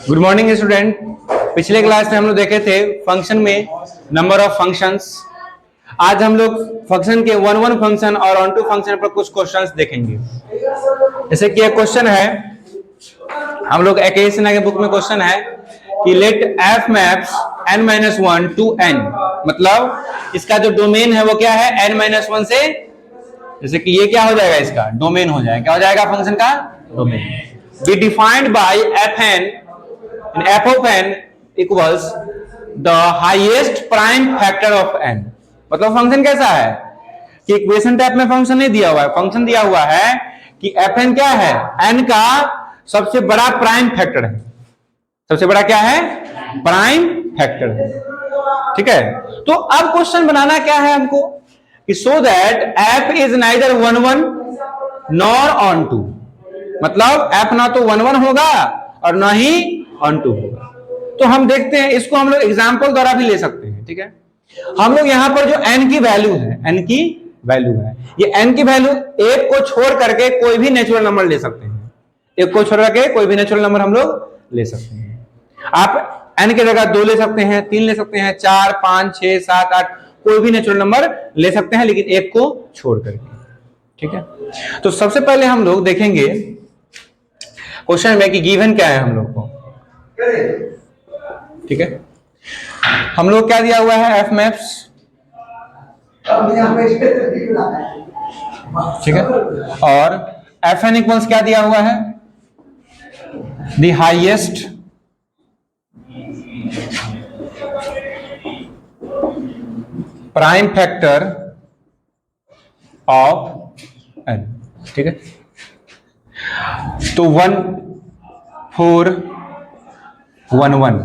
Good morning student. पिछले class में हम लोग देखे थे फंक्शन में नंबर ऑफ फंक्शंस। आज हम लोग फंक्शन के वन फंक्शन और ऑन टू फंक्शन पर कुछ क्वेश्चंस देखेंगे। जैसे कि एक क्वेश्चन है, हम लोग AK सिन्हा के बुक में क्वेश्चन है कि let f maps n-1 to n, मतलब इसका जो डोमेन है वो क्या है, n-1 से, जैसे कि ये क्या हो जाएगा, इसका डोमेन हो जाएगा, क्या हो जाएगा, फंक्शन का domain. Be defined by fn and f of n equals the highest prime factor of n। मतलब फंक्शन कैसा है कि इक्वेशन टाइप में फंक्शन नहीं दिया हुआ है, फंक्शन दिया हुआ है कि fn क्या है, n का सबसे बड़ा प्राइम फैक्टर है। सबसे बड़ा क्या है, प्राइम फैक्टर है। ठीक है, तो अब क्वेश्चन बनाना क्या है हमको कि so that f is neither 1-1 nor onto, मतलब f ना तो 1-1 होगा और ना ही ऑन टू होगा। तो हम देखते हैं, इसको हम लोग एग्जांपल द्वारा भी ले सकते हैं। ठीक है, हम लोग यहां पर जो n की वैल्यू है, n की वैल्यू है, ये n की वैल्यू एक को छोड़ करके कोई भी नेचुरल नंबर ले सकते हैं। एक को छोड़ करके कोई भी नेचुरल नंबर हम लोग ले सकते हैं। आप n की जगह 2 ले सकते हैं, 3 ले सकते हैं, 4, 5, 6, 7, 8 कोई भी नेचुरल नंबर ले सकते हैं, लेकिन एक को छोड़ करके। ठीक है, तो सबसे पहले हम लोग देखेंगे क्वेश्चन में कि गिवन क्या है हम लोग को। ठीक है, हम लोग क्या दिया हुआ है, f मैप्स। ठीक है, और fn इक्वल्स क्या दिया हुआ है, the highest prime factor of n। ठीक है, तो 1 4 1 1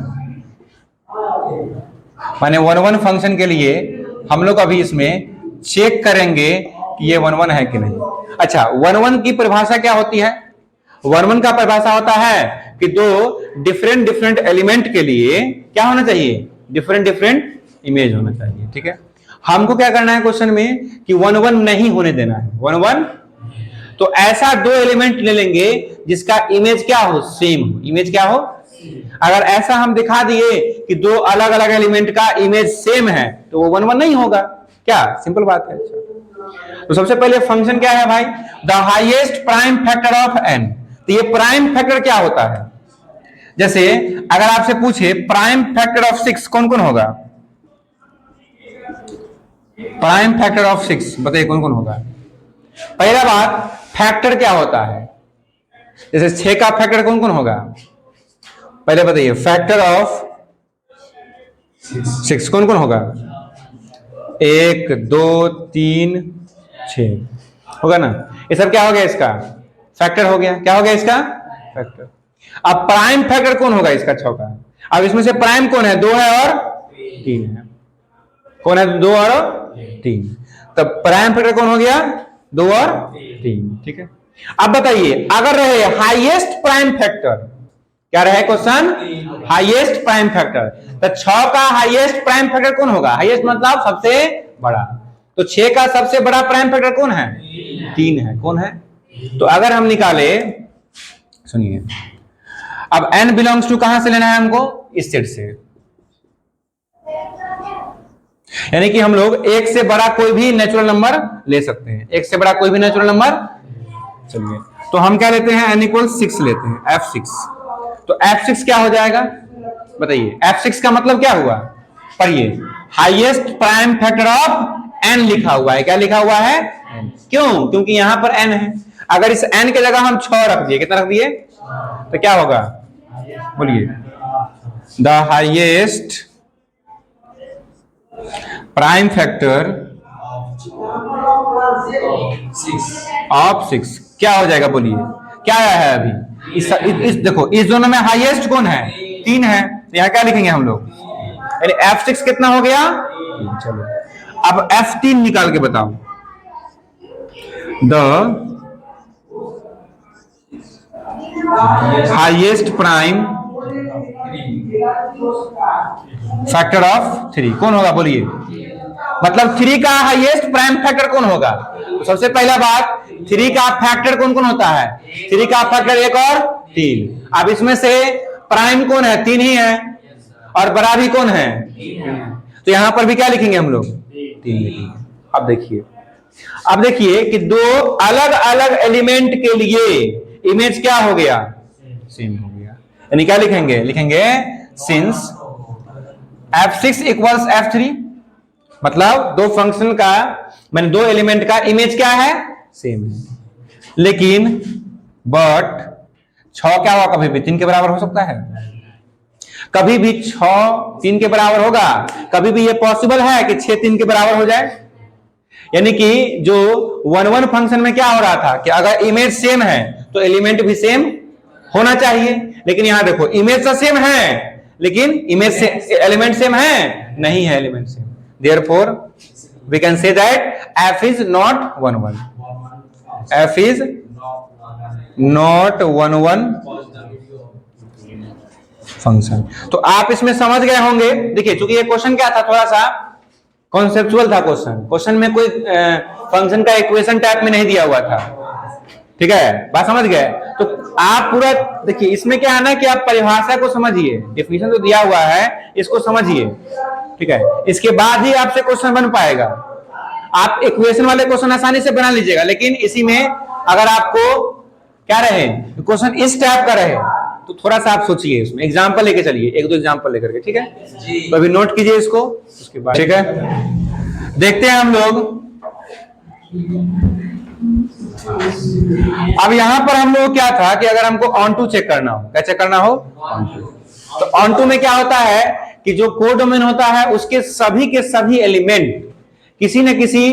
माने 1-1 फंक्शन के लिए हम लोग अभी इसमें चेक करेंगे कि ये 1-1 है कि नहीं। अच्छा, 1-1 की परिभाषा क्या होती है, 1-1 का परिभाषा होता है कि दो डिफरेंट एलिमेंट के लिए क्या होना चाहिए, डिफरेंट इमेज होना चाहिए। ठीक है, हमको क्या करना है क्वेश्चन में कि 1-1 नहीं होने देना है। 1-1 तो ऐसा दो एलिमेंट ले लेंगे जिसका इमेज क्या हो, सेम हो। इमेज क्या हो, अगर ऐसा हम दिखा दिए कि दो अलग अलग एलिमेंट का इमेज सेम है तो वो 1-1 नहीं होगा। क्या, सिंपल बात है। तो सबसे पहले फंक्शन क्या है भाई, the highest prime factor of n। तो ये प्राइम फैक्टर क्या होता है, जैसे अगर आपसे पूछे प्राइम फैक्टर ऑफ 6 कौन कौन होगा, प्राइम फैक्टर ऑफ 6 बताइए कौन कौन होगा। पहला बात, फैक्टर क्या होता है, जैसे 6 का फैक्टर कौन कौन होगा, पहले बताइए, फैक्टर ऑफ 6 कौन कौन होगा, 1 2 3 6 होगा ना। ये सब क्या हो गया, इसका फैक्टर हो गया। क्या हो गया, इसका फैक्टर। अब प्राइम फैक्टर कौन होगा इसका, 6 का। अब इसमें से प्राइम कौन है, 2 है और 3 है। कौन है, 2 और 3। तब प्राइम फैक्टर कौन हो गया, 2 और 3। ठीक है, अब बताइए अगर रहे हाईएस्ट प्राइम फैक्टर, क्या रहे क्वेश्चन, हाईएस्ट प्राइम फैक्टर, तो 6 का हाईएस्ट प्राइम फैक्टर कौन होगा, हाईएस्ट मतलब सबसे बड़ा। तो 6 का सबसे बड़ा प्राइम फैक्टर कौन है, 3 है। कौन है, तो अगर हम निकाले, सुनिए, अब n बिलोंग्स टू कहां से लेना है हमको, इस सेट से, यानी कि हम लोग एक से बड़ा कोई भी नेचुरल नंबर ले सकते हैं, एक से बड़ा कोई भी नेचुरल नंबर। चलिए, तो हम क्या लेते हैं, n = 6 लेते हैं, f6। तो f6 क्या हो जाएगा, बताइए। f6 का मतलब क्या हुआ, पढ़िए, highest prime factor of n लिखा हुआ है। क्या लिखा हुआ है, n। क्यों, क्योंकि यहां पर n है। अगर इस n के जगह हम 6 रख दिए, कितना रख दिए, तो क्या होगा, बोलिए, the highest prime factor of 6 क्या हो जाएगा, बोलिए, क्या आया है अभी, इस देखो, इस दोनों में हाईएस्ट कौन है, 3 है। तो यहां क्या लिखेंगे हम लोग, यानी f6 कितना हो गया, 3। चलो, अब f3 निकाल के बताओ, the highest prime factor of 3 कौन होगा, बोलिए, मतलब 3 का हाईएस्ट प्राइम फैक्टर कौन होगा। तो सबसे पहला बात, 3 का फैक्टर कौन कौन होता है, 3 का फैक्टर 1 और 3। अब इसमें से प्राइम कौन है? 3 ही है, और बड़ा भी कौन है? तो यहां पर भी क्या लिखेंगे हम लोग? 3 लिखेंगे। अब देखिए कि दो अलग अलग एलिमेंट के लिए इमेज क्या हो गया? सेम हो गया। यानी क्या लिखेंगे? लिखेंगे सिंस f6 इक्वल्स f3, मतलब दो फंक्शन का मैंने दो एलिमेंट का इमेज क्या है? सेम है। लेकिन बट 6 क्या होगा? कभी भी 3 के बराबर हो सकता है? कभी भी 6 3 के बराबर होगा? कभी भी ये पॉसिबल है कि 6 3 के बराबर हो जाए? यानी कि जो 1 1 फंक्शन में क्या हो रहा था कि अगर इमेज सेम है तो एलिमेंट भी सेम होना चाहिए। लेकिन यहां देखो इमेज तो सेम है, लेकिन इमेज से एलिमेंट सेम है नहीं है, element same. Therefore we can say that f is not 1 1, f is not 1 1 function. तो आप इसमें समझ गए होंगे। देखिए चूंकि ये क्वेश्चन क्या था, थोड़ा सा कॉन्सेप्चुअल था क्वेश्चन में कोई फंक्शन का इक्वेशन टाइप में नहीं दिया हुआ था, ठीक है, बात समझ गए? तो आप पूरा देखिए, इसमें क्या है ना कि आप परिभाषा को समझिए, डेफिनेशन तो दिया हुआ है इसको समझिए, ठीक है, इसके बाद ही आपसे क्वेश्चन बन पाएगा। आप इक्वेशन वाले क्वेश्चन आसानी से बना लीजिएगा, लेकिन इसी में अगर आपको क्या रहे क्वेश्चन इस टाइप का रहे तो थोड़ा सा आप सोचिए, इसमें एग्जांपल लेके चलिए, 1-2 एग्जांपल लेकर के, ठीक है जी। तो अभी नोट कीजिए इसको, उसके बाद ठीक है देखते हैं हम लोग। अब यहां पर हम लोग क्या था कि अगर हमको ऑन टू चेक करना हो, क्या चेक करना हो? तो ऑन टू में क्या होता है कि जो कोडोमेन होता है उसके सभी के सभी एलिमेंट किसी न किसी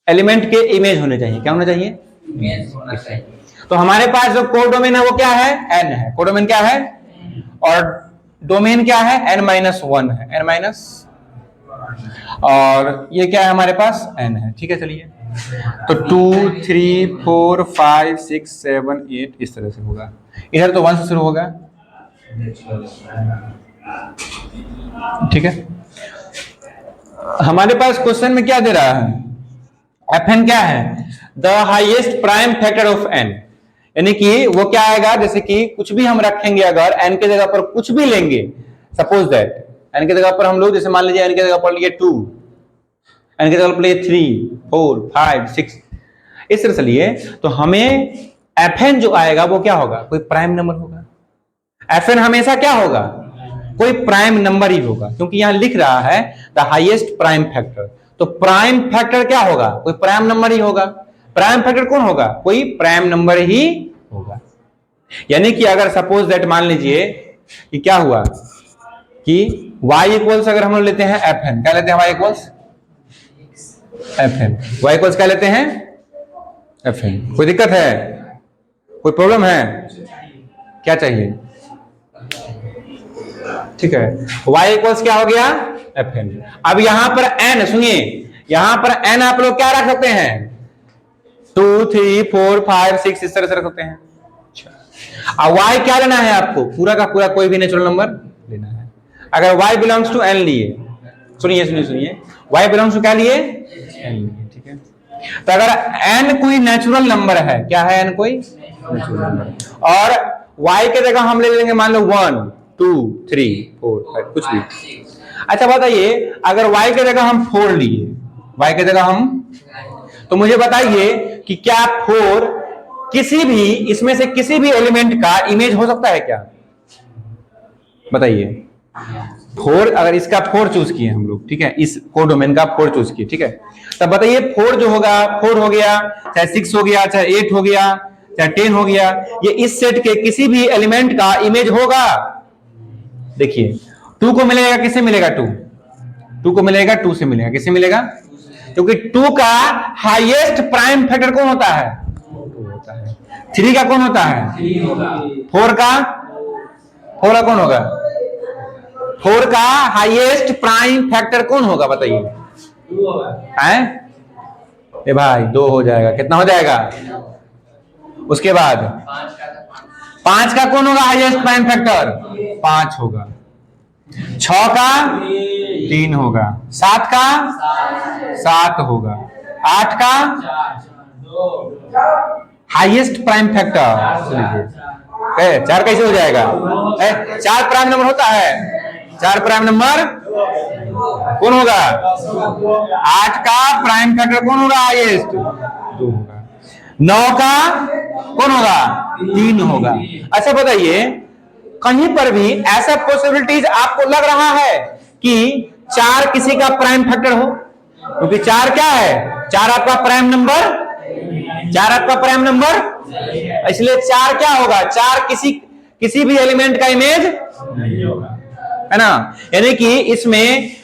एलिमेंट के इमेज होने चाहिए। क्या होना चाहिए? इमेज होना चाहिए। तो हमारे पास जो कोडोमेन है वो क्या है? n है। कोडोमेन क्या है? और डोमेन क्या है? n-1 है, n- और ये क्या है हमारे पास? n है, ठीक है। चलिए तो 2 3 4 5 6 7 8 इस तरह से होगा। इधर तो 1 से शुरू होगा, ठीक है। हमारे पास क्वेश्चन में क्या दे रहा है? fn क्या है? The highest prime factor of n, यानी कि वो क्या आएगा? जैसे कि कुछ भी हम रखेंगे, अगर n के जगह पर कुछ भी लेंगे, सपोज दैट n की जगह पर हम लोग जैसे मान लीजिए n की जगह पर लिए 2, n की जगह पर लिए 3 4 5 6 इस तरह से लिए, तो हमें fn जो आएगा वो क्या होगा? कोई प्राइम नंबर होगा। fn हमेशा क्या होगा? कोई प्राइम नंबर ही होगा, क्योंकि यहां लिख रहा है द हाईएस्ट प्राइम फैक्टर, तो प्राइम फैक्टर क्या होगा? कोई प्राइम नंबर ही होगा। प्राइम फैक्टर कौन होगा? कोई प्राइम नंबर ही होगा। यानी कि अगर सपोज दैट मान लीजिए कि क्या हुआ कि y इक्वल्स अगर हम लोग लेते हैं fn, क्या लेते हैं? y equals fn, y equals क्या लेते हैं? fn। कोई दिक्कत है? कोई प्रॉब्लम है? क्या चाहिए? ठीक है, y इक्वल्स क्या हो गया? fn। अब यहां पर n, सुनिए यहां पर n आप लोग क्या रख सकते हैं? 2 3 4 5 6 इस तरह से रख सकते हैं। अब y क्या लेना है आपको? पूरा का पूरा कोई भी नेचुरल नंबर लेना है। अगर y बिलोंग्स टू n लिए, सुनिए सुनिए सुनिए, y बिलोंग्स टू क्या लिए? n लिए, ठीक है। तो अगर n कोई नेचुरल नंबर है, क्या है n कोई नेचुरल नंबर, और y के जगह हम ले लेंगे मान लो 1 2 3 4 5 कुछ भी। अच्छा बताइए, अगर y के जगह हम 4 लिए, y के जगह हम, तो मुझे बताइए कि क्या 4 किसी भी इसमें से किसी भी एलिमेंट का इमेज हो सकता है क्या? बताइए। 4, अगर इसका 4 चूज किए हम लोग, ठीक है, इस कोडोमेन का 4 चूज किए, ठीक है, तब बताइए 4 जो होगा, 4 हो गया, चाहे 6 हो गया, चाहे 8 हो गया, चाहे 10 हो गया, ये इस सेट के किसी भी एलिमेंट का इमेज होगा? देखिए 2 को मिलेगा, किससे मिलेगा? 2 को मिलेगा 2 से मिलेगा, किससे मिलेगा? क्योंकि 2 का हाईएस्ट प्राइम फैक्टर कौन होता है? 2 होता है। 3 का कौन होता है? 4 का कौन होगा? 4 का हाईएस्ट प्राइम फैक्टर कौन होगा? बताइए। 2 होगा। ए भाई 2 हो जाएगा, कितना हो जाएगा? उसके बाद 5 का कौन होगा हाईएस्ट प्राइम फैक्टर? 5 होगा। 6 का 3 होगा, 7 का 7 होगा, 8 का हाईएस्ट प्राइम फैक्टर 4 कैसे हो जाएगा? 4 प्राइम नंबर होता है, 4 प्राइम नंबर कौन होगा? 8 का प्राइम फैक्टर कौन होगा? हाईएस्ट 2 होगा। 9 का कौन होगा? 3 होगा। अच्छा बताइए, कहीं पर भी ऐसा पॉसिबिलिटीज आपको लग रहा है कि 4 किसी का प्राइम फैक्टर हो? क्योंकि 4 क्या है? 4 आपका प्राइम नंबर, 4 आपका प्राइम नंबर, इसलिए 4 क्या होगा? 4 किसी भी एलिमेंट का इमेज नहीं होगा, है ना। यानी कि इसमें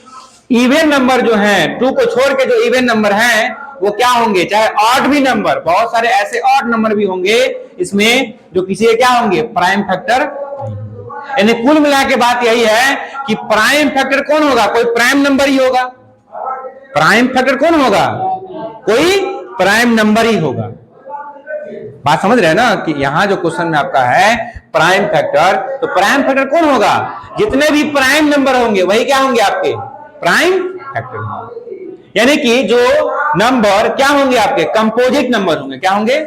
इवन नंबर जो है, 2 को छोड़ के जो इवन नंबर हैं वो क्या होंगे? चाहे ऑड भी नंबर, बहुत सारे ऐसे ऑड नंबर भी होंगे इसमें जो किसी के क्या होंगे? Prime factor. यानी कुल मिला के बात यही है कि प्राइम फैक्टर कौन होगा? कोई प्राइम नंबर ही होगा। प्राइम फैक्टर कौन होगा? कोई प्राइम नंबर ही होगा। बात समझ रहे हैं ना कि यहां जो क्वेश्चन में आपका है प्राइम फैक्टर, तो प्राइम फैक्टर कौन होगा? जितने भी प्राइम नंबर होंगे वही क्या होंगे? आपके प्राइम फैक्टर। यानी कि जो नंबर क्या होंगे? आपके कंपोजिट नंबर होंगे। क्या होंगे?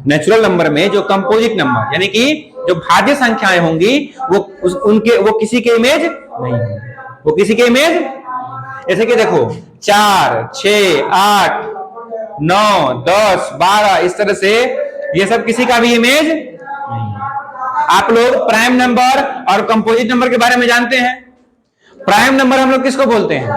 नेचुरल नंबर में जो कंपोजिट नंबर, यानी कि जो भाज्य संख्याएं होंगी वो किसी के इमेज नहीं होंगे, वो किसी के इमेज। जैसे कि देखो 4, 6, 8, 9, 10, 12 इस तरह से ये सब किसी का भी इमेज नहीं है। आप लोग प्राइम नंबर और कंपोजिट नंबर के बारे में जानते हैं। प्राइम नंबर हम लोग किसको बोलते हैं?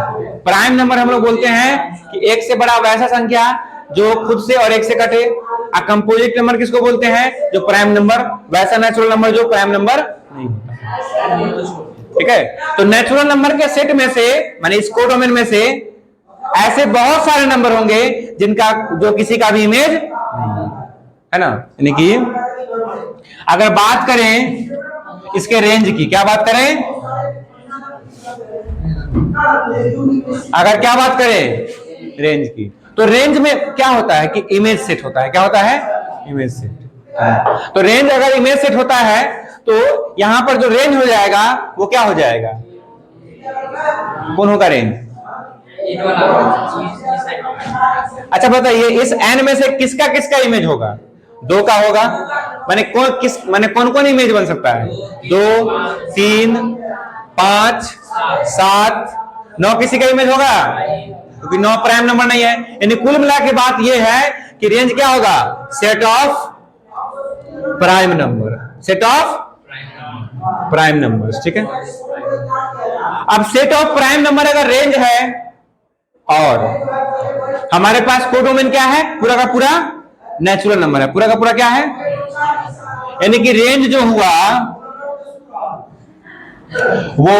प्राइम नंबर हम लोग बोलते हैं कि एक से बड़ा वैसा संख्या जो खुद से और एक से कटे। और कंपोजिट नंबर किसको बोलते हैं? जो प्राइम नंबर, वैसा नेचुरल नंबर जो प्राइम नंबर नहीं होता। ठीक है, तो नेचुरल नंबर के सेट में से, माने इस कोडोमेन में से ऐसे बहुत सारे नंबर होंगे जिनका जो किसी का भी इमेज नहीं है ना। यानी कि अगर बात करें इसके रेंज की, क्या बात करें? अगर क्या बात करें रेंज की, तो रेंज में क्या होता है कि इमेज सेट होता है। क्या होता है? Image set. तो रेंज अगर इमेज सेट होता है तो यहां पर जो रेंज हो जाएगा वो क्या हो जाएगा? कौन होगा रेंज? अच्छा बताइए, इस एन में से किसका किसका इमेज होगा? 2 का होगा। माने कौन कौन इमेज बन सकता है? 2, 3, 5, 7, 9 किसी का इमेज होगा? क्योंकि 9 प्राइम नंबर नहीं है। यानी कुल मिला के बात यह है कि रेंज क्या होगा? Set of prime number, set of prime numbers. ठीक है, अब सेट ऑफ प्राइम नंबर अगर रेंज है और हमारे पास कोडोमेन क्या है? पूरा का पूरा नेचुरल नंबर है। पूरा का पूरा क्या है? यानी कि रेंज जो हुआ वो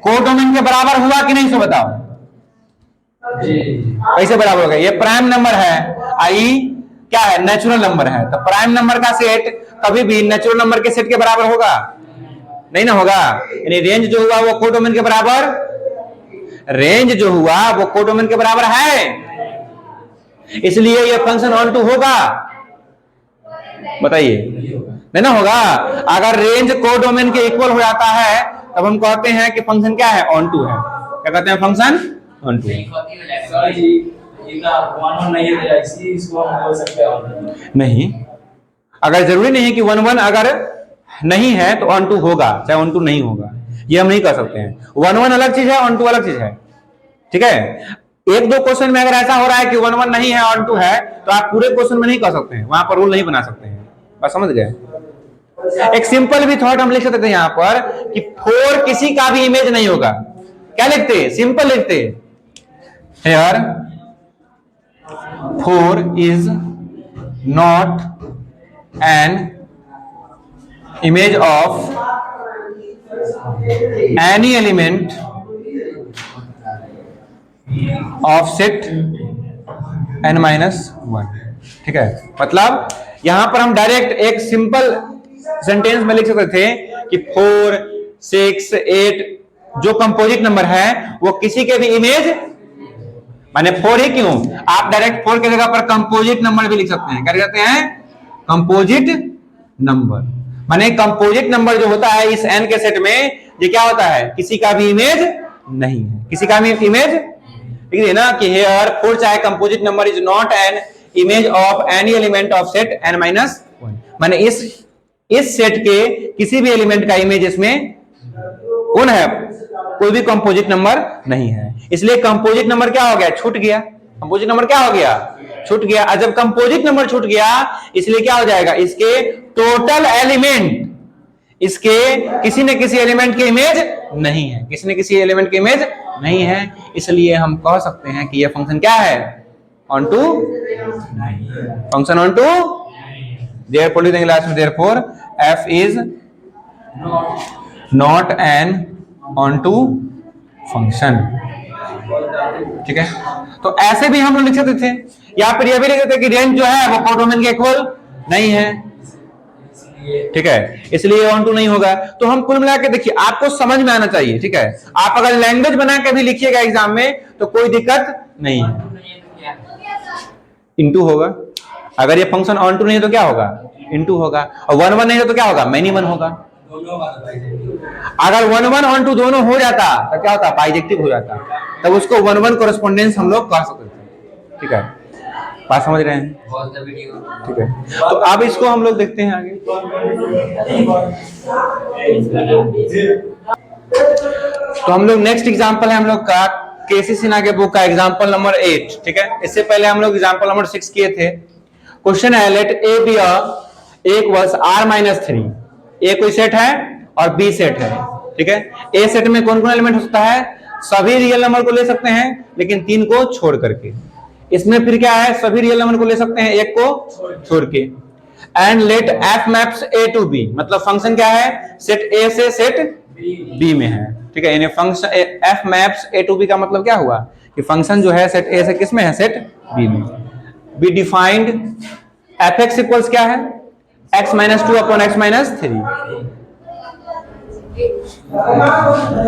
कोडोमेन के बराबर हुआ कि नहीं? सो बताओ कैसे बराबर होगा? ये प्राइम नंबर है, आई क्या है? नेचुरल नंबर है। तो प्राइम नंबर का सेट कभी भी नेचुरल नंबर के सेट के बराबर होगा? नहीं ना होगा। यानी रेंज जो हुआ वो कोडोमेन के बराबर, रेंज जो हुआ वो कोडोमेन के बराबर है, इसलिए ये फंक्शन ऑन टू होगा। बताइए, नहीं ना होगा। अगर रेंज कोडोमेन के इक्वल हो जाता है तब हम कहते हैं कि फंक्शन क्या है? ऑन टू है। क्या कहते हैं? Function onto. नहीं, अगर जरूरी नहीं है कि 1 1 अगर नहीं है तो ऑन टू होगा, चाहे ऑन टू नहीं होगा, ये हम नहीं कर सकते हैं। 1 1 अलग चीज है, ऑन टू अलग चीज है। ठीक है, एक दो क्वेश्चन में अगर ऐसा हो रहा है कि 1 1 नहीं है, ऑन टू है, तो आप पूरे क्वेश्चन में नहीं कर सकते हैं, वहां पर रूल नहीं बना सकते हैं। बस समझ गए? एक सिंपल भी थॉट हम लिख सकते थे यहां पर कि 4 किसी का भी इमेज नहीं होगा। क्या लिखते? सिंपल लिखते, here 4 is not an image of any element of set n-1। ठीक है, मतलब यहां पर हम डायरेक्ट एक सिंपल सेंटेंस में लिख सकते थे कि 4, 6, 8 जो कंपोजिट नंबर है वो किसी के भी इमेज, माने 4 ही क्यों, आप डायरेक्ट 4 की जगह पर कंपोजिट नंबर भी लिख सकते हैं। क्या लिख सकते हैं? Composite number. माने कंपोजिट नंबर जो होता है इस n के सेट में, ये क्या होता है? किसी का भी इमेज नहीं है, किसी का भी इमेज। ठीक है ना कि हियर 4 चाहे composite number is not an image of any element of set n-1। माने इस इस सेट के किसी भी एलिमेंट का इमेज इसमें कौन है, कोई भी कंपोजिट नंबर नहीं है। इसलिए कंपोजिट नंबर क्या हो गया, छूट गया। कंपोजिट नंबर क्या हो गया, छूट गया। और जब कंपोजिट नंबर छूट गया इसलिए क्या हो जाएगा, इसके टोटल एलिमेंट इसके किसी न किसी एलिमेंट की इमेज नहीं है, किसी न किसी एलिमेंट की इमेज नहीं है। इसलिए हम कह सकते हैं कि यह फंक्शन क्या है, onto function onto. therefore लिखेंगे लास्ट में therefore f is not an onto function। ठीक है, तो ऐसे भी हम लोग लिख सकते थे, या फिर ये भी लिख सकते थे कि रेंज जो है वो कोडोमेन के इक्वल नहीं है। ठीक है, इसलिए ऑन टू नहीं होगा। तो हम कुल मिला के देखिए, आपको समझ में आना चाहिए। ठीक है, आप अगर लैंग्वेज बना के भी लिखिएगा एग्जाम में तो कोई दिक्कत नहीं है, इनटू होगा। अगर ये फंक्शन ऑन टू नहीं है तो क्या होगा, इनटू होगा। और 1 1 नहीं है तो क्या होगा, मैनी 1 होगा। अगर 1 1 ऑन टू दोनों हो जाता तो क्या होता, बाइजेक्टिव हो जाता, तब उसको 1 1 कोरेस्पोंडेंस हम लोग कर सकते थे। ठीक है, बात समझ रहे हैं। ठीक है, तो अब इसको हम लोग देखते हैं आगे। तो हम लोग नेक्स्ट एग्जांपल है हम लोग का केसी सिन्हा के बुक का एग्जांपल नंबर 8। ठीक है, इससे पहले हम लोग एग्जांपल नंबर 6 किए थे। क्वेश्चन है, let A B a equals r-3। A कोई सेट है और बी सेट है। ठीक है, ए सेट में कौन कौन एलिमेंट हो सकता है, सभी रियल नंबर को ले सकते हैं लेकिन 3 को छोड़ करके। इसमें फिर क्या है, सभी रियल नंबर को ले सकते हैं, एक को छोड़ के। And let f maps a to b, मतलब फंक्शन क्या है, सेट a से सेट b में है। ठीक है, यानी function f maps a to b का मतलब क्या हुआ कि फंक्शन जो है सेट a से किस में है, सेट b में। बी डिफाइंड fx इक्वल्स क्या है, x - 2 अपॉन x - 3।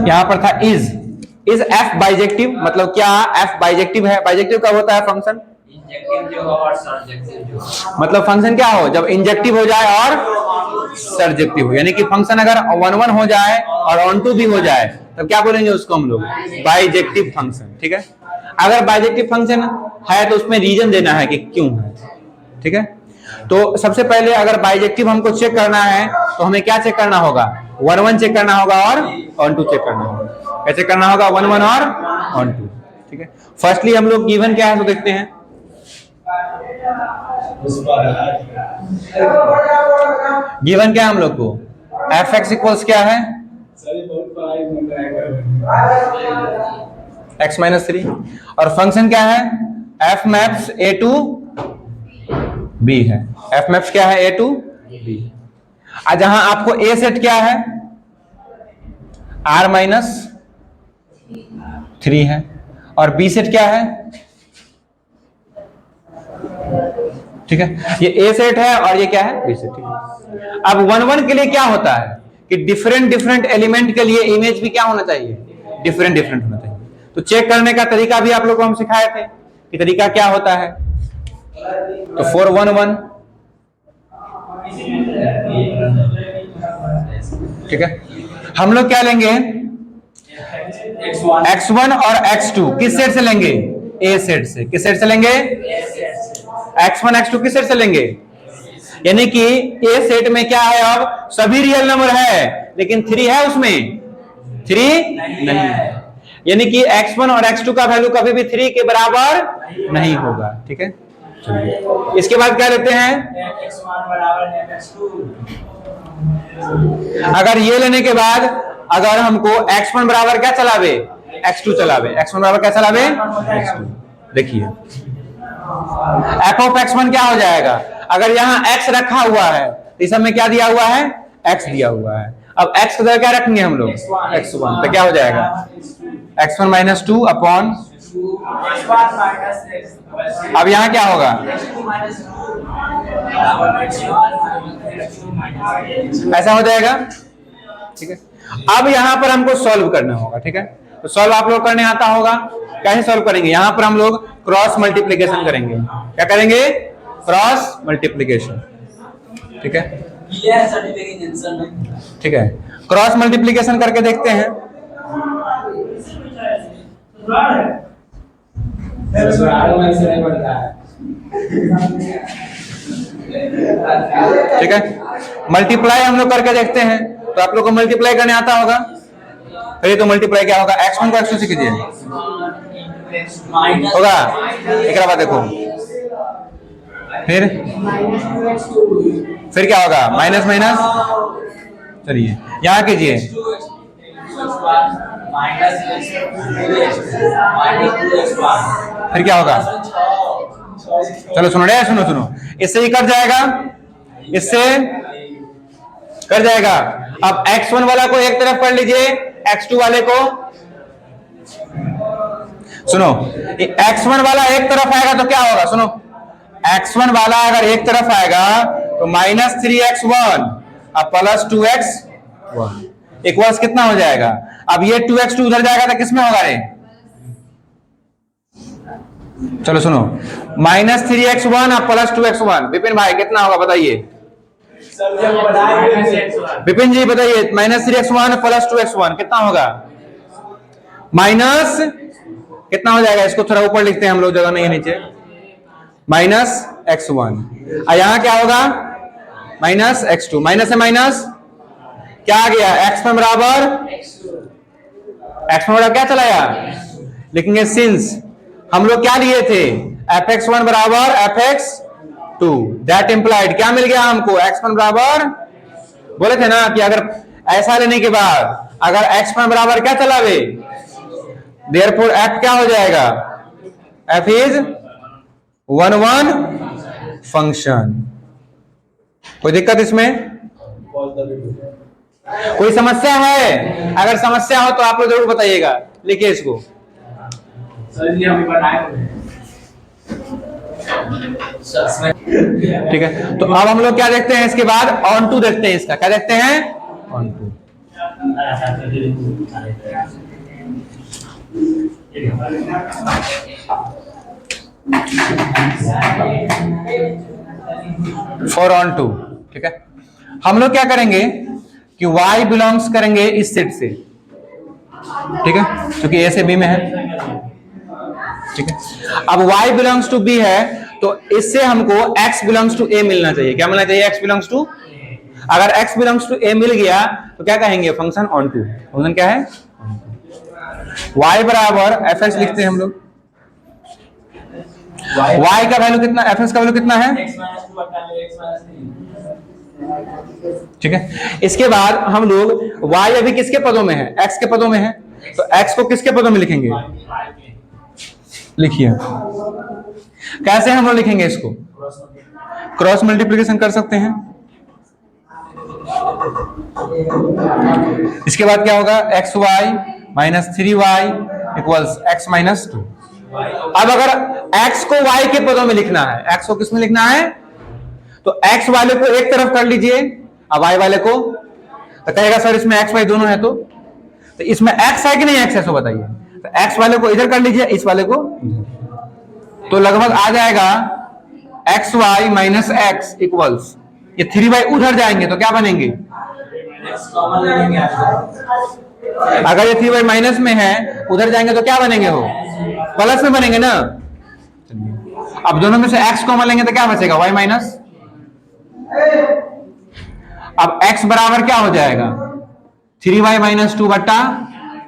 यहां पर था इज f बाइजेक्टिव, मतलब क्या f बाइजेक्टिव है। बाइजेक्टिव कब होता है फंक्शन, मतलब फंक्शन क्या हो, जब इंजेक्टिव हो जाए और सर्जेक्टिव हो। यानी कि फंक्शन अगर 1 1 हो जाए और ऑन टू भी हो जाए तब क्या बोलेंगे उसको हम लोग, बाइजेक्टिव फंक्शन। ठीक है, अगर बाइजेक्टिव फंक्शन है तो उसमें रीजन देना है कि क्यों है। ठीक है, तो सबसे पहले अगर बाइजेक्टिव हमको चेक करना है तो हमें क्या चेक करना होगा, 1 1 चेक करना होगा और ऑन टू चेक करना होगा। कैसे करना होगा, 1 1 और ऑन टू। ठीक है, फर्स्टली हम लोग गिवन क्या है तो देखते हैं। गिवन क्या है हम लोग को, fx इक्वल्स क्या है, x - 3, और फंक्शन क्या है, f maps a to b है। f मैप्स क्या है, a टू b। जहां आपको a सेट क्या है, r - 3 है, और b सेट क्या है। ठीक है, ये a सेट है और ये क्या है, b सेट। ठीक है, अब 1 1 के लिए क्या होता है कि डिफरेंट एलिमेंट के लिए इमेज भी क्या होना चाहिए, डिफरेंट होना चाहिए। तो चेक करने का तरीका भी आप लोग को हम सिखाए थे कि तरीका क्या होता है। तो 4 1 1, ठीक है, हम लोग क्या लेंगे, x1 और x2 किस सेट से लेंगे, a सेट से। किस सेट से लेंगे, x1 x2 किस सेट से लेंगे, यानी कि a सेट में क्या है, अब सभी रियल नंबर है लेकिन 3 है उसमें, 3 नहीं है। यानी कि x1 और x2 का वैल्यू कभी भी 3 के बराबर नहीं होगा। ठीक है, इसके बाद क्या लेते हैं, अगर ये लेने के बाद अगर हमको x1 बराबर क्या चलावे, x2 चलावे, x1 बराबर क्या चलावे, x2। देखिए f ऑफ x1 क्या हो जाएगा, अगर यहाँ x रखा हुआ है तो इस में क्या दिया हुआ है, x दिया हुआ है। अब x का जगह क्या रखेंगे हम लोग, x1, तो क्या हो जाएगा, x1 - 2 अपॉन, अब यहाँ क्या होगा, ऐसा हो जाएगा। ठीक है, अब यहाँ पर हमको सॉल्व करना होगा। ठीक है, तो सॉल्व आप लोग करने आता होगा, कैसे सॉल्व करेंगे, यहाँ पर हम लोग क्रॉस मल्टीप्लिकेशन करेंगे। क्या करेंगे, क्रॉस मल्टीप्लिकेशन। ठीक है, ठीक है, क्रॉस मल्टीप्लिकेशन करके देखते हैं। ठीक है, मल्टीप्लाई हम लोग करके देखते हैं, तो आप लोग को मल्टीप्लाई करने आता होगा। फिर तो मल्टीप्लाई क्या होगा, x1 को x2 से कीजिए होगा, एक बात देखो, फिर क्या होगा, माइनस माइनस, चलिए यहां कीजिए, फिर क्या होगा, चलो सुनो रे, सुनो सुनो, इससे ही कट जाएगा, इससे कट जाएगा। अब x1 वाला को एक तरफ कर लीजिए, x2 वाले को, सुनो x1 वाला एक तरफ आएगा तो क्या होगा, सुनो x1 वाला अगर एक तरफ आएगा तो -3x1 अब +2x1 इक्वल्स कितना हो जाएगा। अब ये 2x2 उधर जाएगा तो किसमें होगा रे, चलो सुनो, -3x1 अब +2x1, विपिन भाई कितना होगा बताइए, विपिन जी बताइए, -3x1 +2x1 कितना होगा, माइनस कितना हो जाएगा, इसको थोड़ा ऊपर लिखते हैं हम लोग, जगह नहीं है नीचे, -x1, और यहां क्या होगा, -x2, माइनस है माइनस, क्या आ गया, x में बराबर, x में बराबर क्या चला गया, लिखेंगे सिंस हम लोग क्या लिए थे, fx1 बराबर fx2, दैट इंप्लाइड क्या मिल गया हमको, x1 बराबर, बोले थे ना कि अगर ऐसा लेने के बाद अगर x1 बराबर क्या चलावे, देयरफॉर f क्या हो जाएगा, f इज 1 फंक्शन। कोई दिक्कत इसमें, कोई समस्या है, अगर समस्या हो तो आप लोग जरूर बताइएगा, लिखिए इसको। ठीक है, तो अब हम लोग क्या देखते हैं, इसके बाद ऑन टू देखते हैं, इसका क्या देखते हैं, onto. For onto, ठीक है, हम लोग क्या करेंगे कि y बिलोंग्स करेंगे इस सेट से, ठीक है, क्योंकि a से b में है, ठीक है। अब y बिलोंग्स टू b है तो इससे हमको x बिलोंग्स टू a मिलना चाहिए, क्या मिलना चाहिए, x बिलोंग्स टू, अगर x बिलोंग्स टू a मिल गया तो क्या कहेंगे, फंक्शन ऑन टू, फंक्शन क्या है, y बराबर fx लिखते हैं हम लोग, y का वैल्यू कितना, fx का वैल्यू कितना है, ठीक है। इसके बाद हम लोग y अभी किसके पदों में है, x के पदों में है, तो x को किसके पदों में लिखेंगे, लिखिए कैसे हम लोग लिखेंगे इसको, क्रॉस मल्टीप्लिकेशन कर सकते हैं। इसके बाद क्या होगा, xy -3y इक्वल्स x -2। अब अगर x को y के पदों में लिखना है, x को किस में लिखना है, तो x वाले को एक तरफ कर लीजिए, अब y वाले को, तो कहेगा सर इसमें x y दोनों है, तो इसमें x है कि नहीं x है, सो बताइए, तो x वाले को इधर कर लीजिए, इस वाले को, तो लगभग आ जाएगा xy -x इक्वल्स, ये 3y उधर जाएंगे तो क्या बनेंगे, अगर ये 3y माइनस में है उधर जाएंगे तो क्या बनेंगे, हो प्लस में बनेंगे ना। अब दोनों में से x कॉमन लेंगे तो क्या बचेगा, y माइनस, अब x बराबर क्या हो जाएगा, 3y -2 बट्टा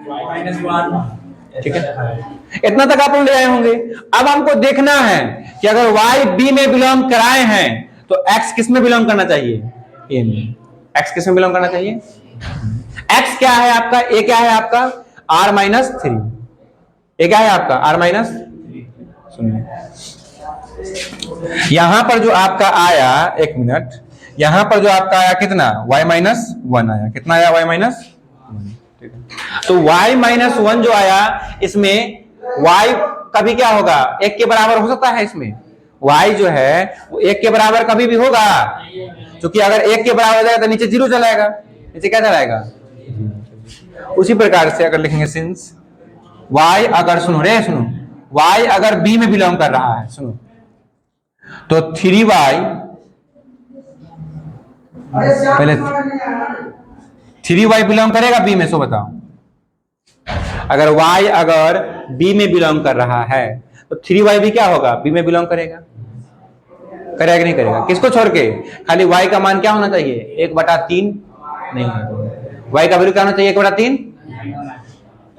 y -1, ठीक है, इतना तक आप लोग ले आए होंगे। अब हमको देखना है कि अगर y b में बिलोंग कराए हैं तो x किस में बिलोंग करना चाहिए, a में, x किस में बिलोंग करना चाहिए, x क्या है आपका, a क्या है आपका r -3, a क्या है आपका r -3, सुनिए यहां पर जो आपका आया, एक मिनट, यहां पर जो आपका आया कितना, y -1 आया, कितना आया, y -1, ठीक है, तो y -1 जो आया, इसमें y कभी क्या होगा, 1 के बराबर हो सकता है, इसमें y जो है वो 1 के बराबर कभी भी होगा, क्योंकि अगर 1 के बराबर हो जाएगा तो नीचे 0 चलाएगा, नीचे क्या चलाएगा, उसी प्रकार से अगर लिखेंगे सिंस y अगर, सुनो रे सुनो, y अगर b में बिलोंग कर रहा है, सुनो, तो 3y, पहले 3y बिलोंग करेगा b में, सो बताओ, अगर y अगर b में बिलोंग कर रहा है तो 3y भी क्या होगा, b में बिलोंग करेगा, करेगा कि नहीं करेगा? किसको छोड़ के? खाली y का मान क्या होना चाहिए? 1/3 नहीं होना चाहिए। y का वैल्यू क्या होना चाहिए? 1/3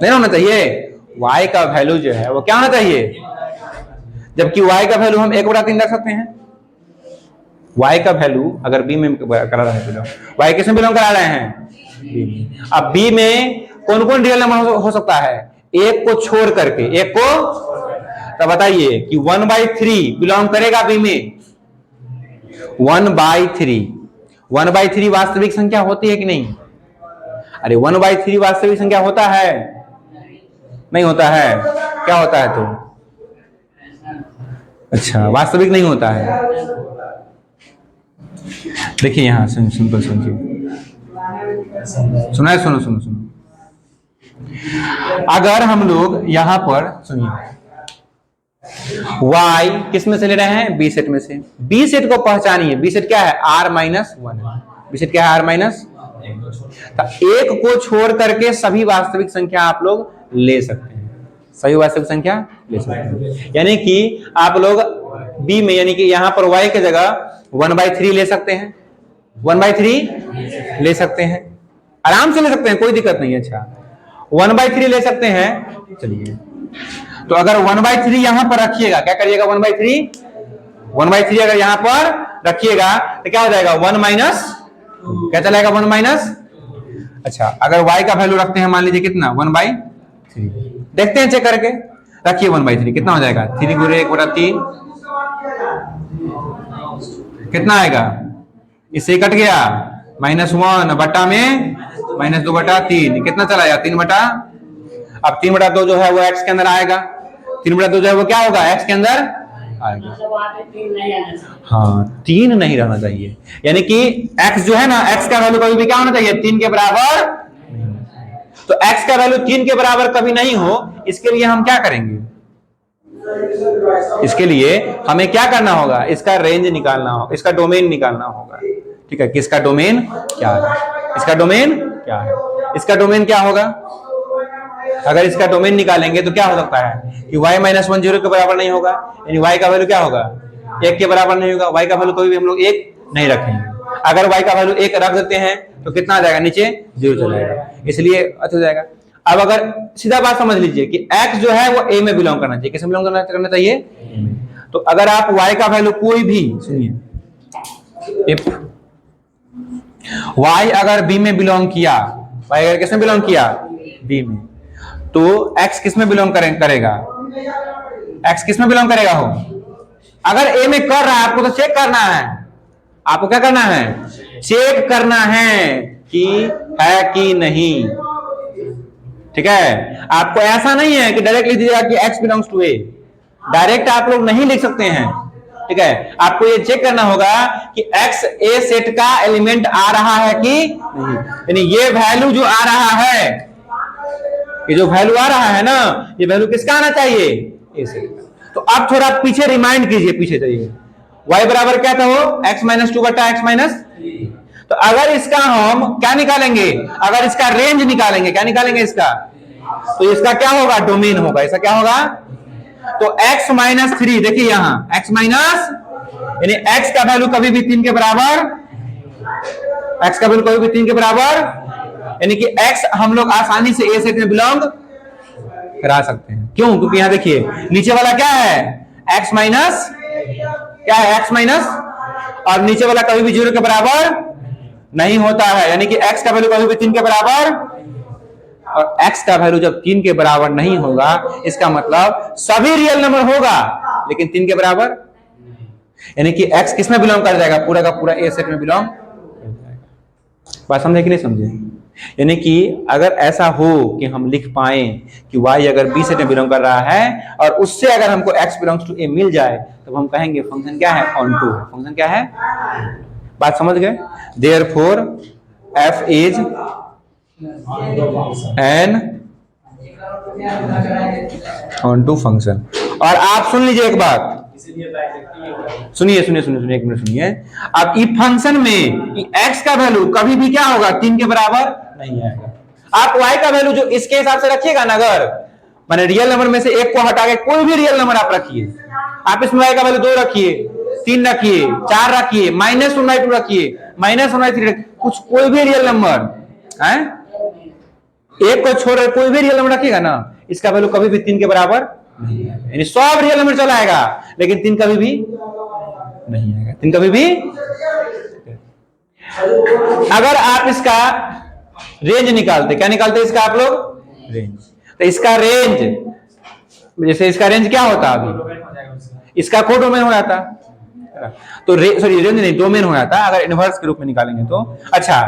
नहीं होना चाहिए। y का वैल्यू जो है वो क्या होना चाहिए? जबकि y का वैल्यू हम 1/3 रख सकते हैं। y का वैल्यू अगर b में करा रहे हैं, y किस में बिलोंग करा रहे हैं? b में। अब b में कौन कौन रियल नंबर हो सकता है? एक को छोड़ करके, एक को, तो बताइए कि 1/3 बिलोंग करेगा b में। 1/3 1/3 वास्तविक संख्या होती है कि नहीं? अरे 1/3 वास्तविक संख्या होता है? नहीं होता है। क्या होता है तो? अच्छा, वास्तविक नहीं होता है। देखिए यहां सिंपल समझिए, सुना? सुनो सुनो सुनो। अगर हम लोग यहां पर सुनिए, y किस में से ले रहे हैं? बी सेट में से। बी सेट को पहचानिए। बी सेट क्या है? r-1 है। बी सेट क्या है? r-1। तो एक को छोड़ करके सभी वास्तविक संख्या आप लोग ले सकते हैं। सभी वास्तविक संख्या ले सकते हैं, यानी कि आप लोग बी में, यानी कि यहां पर y की जगह 1/3 ले सकते हैं। 1/3 ले सकते हैं, आराम से ले सकते हैं, कोई दिक्कत नहीं है। अच्छा, 1/3 ले सकते हैं। चलिए, तो अगर 1/3 यहां पर रखिएगा, क्या करिएगा? 1/3 अगर यहां पर रखिएगा तो क्या हो जाएगा? 1 माइनस, क्या चलेगा? 1 माइनस। अच्छा, अगर y का वैल्यू रखते हैं, मान लीजिए कितना? 1/3। देखते हैं चेक करके। रखिए 1/3, कितना हो जाएगा? 3 × 1/3 कितना आएगा? इससे कट गया, -1 बटा में -2/3 कितना चला गया? 3 अब 3/2 जो है वो x के अंदर आएगा। 3/2 जो है वो क्या होगा? x के अंदर आएगा। हाँ, 3 नहीं रहना चाहिए, यानी कि x जो है ना, x का वैल्यू कभी भी क्या होना चाहिए? 3 के बराबर। तो x का वैल्यू 3 के बराबर कभी नहीं हो, इसके लिए हम क्या करेंगे? इसके लिए हमें क्या करना होगा? इसका रेंज निकालना होगा, इसका डोमेन निकालना होगा। ठीक है, किसका डोमेन क्या है? इसका डोमेन क्या है? इसका डोमेन क्या होगा? अगर इसका डोमेन निकालेंगे तो क्या हो सकता है कि y-1 0 के बराबर नहीं होगा, यानी y का वैल्यू क्या होगा? 1 के बराबर नहीं होगा। y का वैल्यू कभी भी हम लोग 1 नहीं रखेंगे। अगर y का वैल्यू 1 रख देते हैं तो कितना आ जाएगा? नीचे 0 चला जाएगा, इसलिए अच्छा हो जाएगा। अब अगर सीधा बात समझ लीजिए कि x जो है वो a में बिलोंग करना चाहिए। किस में बिलोंग करना चाहिए? तो अगर आप y का वैल्यू कोई भी, सुनिए, इफ y अगर b में बिलोंग किया, y अगर किस में बिलोंग किया? b में, तो x किस में बिलोंग करेगा? x किस में बिलोंग करेगा? हो, अगर a में कर रहा है, आपको तो चेक करना है। आपको क्या करना है? चेक करना है कि है कि नहीं। ठीक है, आपको ऐसा नहीं है कि डायरेक्ट लिख दीजिएगा कि x belongs to a। Direct आप लोग नहीं लिख सकते हैं। ठीक है, आपको ये चेक करना होगा कि x a सेट का एलिमेंट आ रहा है कि नहीं, यानी ये वैल्यू जो आ रहा है, ये जो वैल्यू आ रहा है ना, ये वैल्यू किसका आना चाहिए? ए सेट का। तो अब थोड़ा पीछे रिमाइंड कीजिए, पीछे जाइए। y बराबर क्या था? वो x-2/x-3। तो अगर इसका हम क्या निकालेंगे? अगर इसका रेंज निकालेंगे, क्या निकालेंगे इसका? तो इसका क्या होगा? डोमेन होगा। इसका क्या होगा? तो x-3, देखिए यहां यानी x का वैल्यू कभी भी 3 के बराबर, x का वैल्यू कभी भी 3 के बराबर, यानी कि x हम लोग आसानी से a सेट में बिलोंग करा सकते हैं। क्यों? क्योंकि यहां देखिए नीचे वाला क्या है? x माइनस, क्या है? x माइनस, और नीचे वाला कभी भी 0 के बराबर नहीं होता है, यानी कि x का वैल्यू कभी भी 3 के बराबर, और x का वैल्यू जब 3 के बराबर नहीं होगा, इसका मतलब सभी रियल नंबर होगा लेकिन 3 के बराबर, यानी कि x किस में बिलोंग कर जाएगा? पूरा का पूरा a सेट में बिलोंग कर जाएगा। बात समझे कि नहीं समझे? यानी कि अगर ऐसा हो कि हम लिख पाए कि y अगर b सेट में बिलोंग कर रहा है और उससे अगर हमको x बिलोंग्स टू a मिल जाए, तो हम कहेंगे फंक्शन क्या है? ऑनटू है। फंक्शन क्या है? बात समझ गए? Therefore f is an onto function। और आप सुन लीजिए एक बात, सुनिए एक मिनट सुनिए। अब इस फंक्शन में x का वैल्यू कभी भी क्या होगा? 3 के बराबर नहीं आएगा। आप y का वैल्यू जो इसके हिसाब से रखिएगा ना, अगर माने रियल नंबर में से एक को हटा के कोई भी रियल नंबर आप रखिए, आप इसमें y का वैल्यू 2 रखिए, 3 रखिए, 4 रखिए, -1/2 रखिए, -1/3 रखिए, कुछ कोई भी रियल नंबर है, एक को छोड़ कोई भी रियल नंबर रखिएगा ना, इसका वैल्यू कभी भी 3 के बराबर नहीं आएगा। यानी सब रियल नंबर चला आएगा, लेकिन 3 कभी भी नहीं आएगा, 3 कभी भी। अगर आप इसका रेंज निकालते, क्या निकालते इसका आप लोग? रेंज। तो इसका रेंज, जैसे इसका रेंज क्या होता अभी, इसका कोडोमेन हो जाता, तो सॉरी रेंज नहीं, डोमेन हो जाता अगर इनवर्स के रूप में निकालेंगे तो। अच्छा,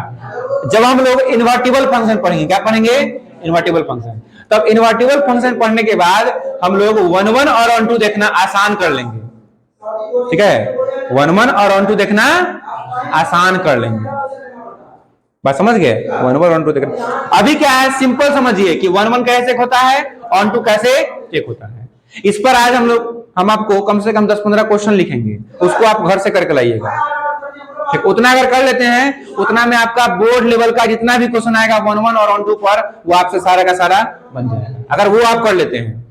जब हम लोग इन्वर्टिबल फंक्शन पढ़ेंगे, क्या पढ़ेंगे? Invertible function. तब इन्वर्टिबल फंक्शन पढ़ने के बाद हम लोग 1 1 और 1 2 देखना आसान कर लेंगे, ठीक है? 1 1 और 1 2 देखना आसान कर लेंगे, बात समझ गए? 1 1 और 1 2 देखना। अभी क्या है, सिंपल समझिए कि 1 1 कैसे होता है, 1 2 कैसे चेक होता है। इस पर आज हम आपको कम से कम 10-15 क्वेश्चन लिखेंगे, उसको आप घर से करके लाइएगा, ठीक? उतना अगर कर लेते हैं, उतना में आपका बोर्ड लेवल का जितना भी क्वेश्चन आएगा 1 1 और 1 2 पर, वो आपसे सारा का सारा बन जाएगा, अगर वो आप कर लेते हैं,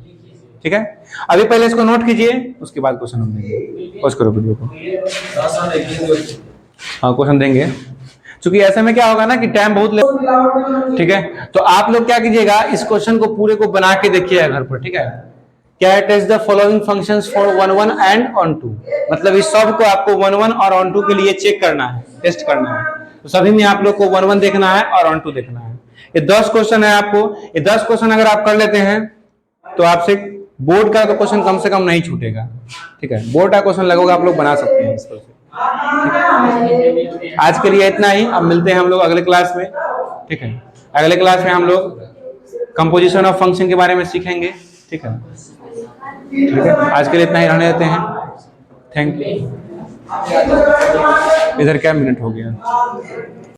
ठीक है? अभी पहले इसको नोट कीजिए, उसके बाद क्वेश्चन हम देंगे। पॉज करो वीडियो को। हाँ, क्वेश्चन देंगे, क्योंकि ऐसे में क्या होगा ना कि टाइम बहुत ले, ठीक है? तो आप लोग क्या कीजिएगा, इस क्वेश्चन को पूरे को बना के देखिएगा घर पर, ठीक है? क्या test the following functions for 1 1 and 1 2, मतलब इस सब को आपको 1 1 और 1 2 के लिए चेक करना है, टेस्ट करना है। तो सभी में आप लोग को 1 1 देखना है और 1 2 देखना है। ये 10 क्वेश्चन है आपको, ये 10 क्वेश्चन अगर आप कर लेते हैं तो आपसे बोर्ड का तो क्वेश्चन कम से कम नहीं छूटेगा, ठीक है? बोर्ड का क्वेश्चन लगेगा, आप लोग बना सकते हैं इस पर से। आज के लिए इतना ही, अब मिलते हैं हम लोग अगले क्लास में, ठीक है? अगले क्लास में हम लोग कंपोजिशन ऑफ फंक्शन के बारे में सीखेंगे, ठीक है? ठीक है, आज के लिए इतना ही रहने देते हैं। Thank you. इधर क्या मिनट हो गया?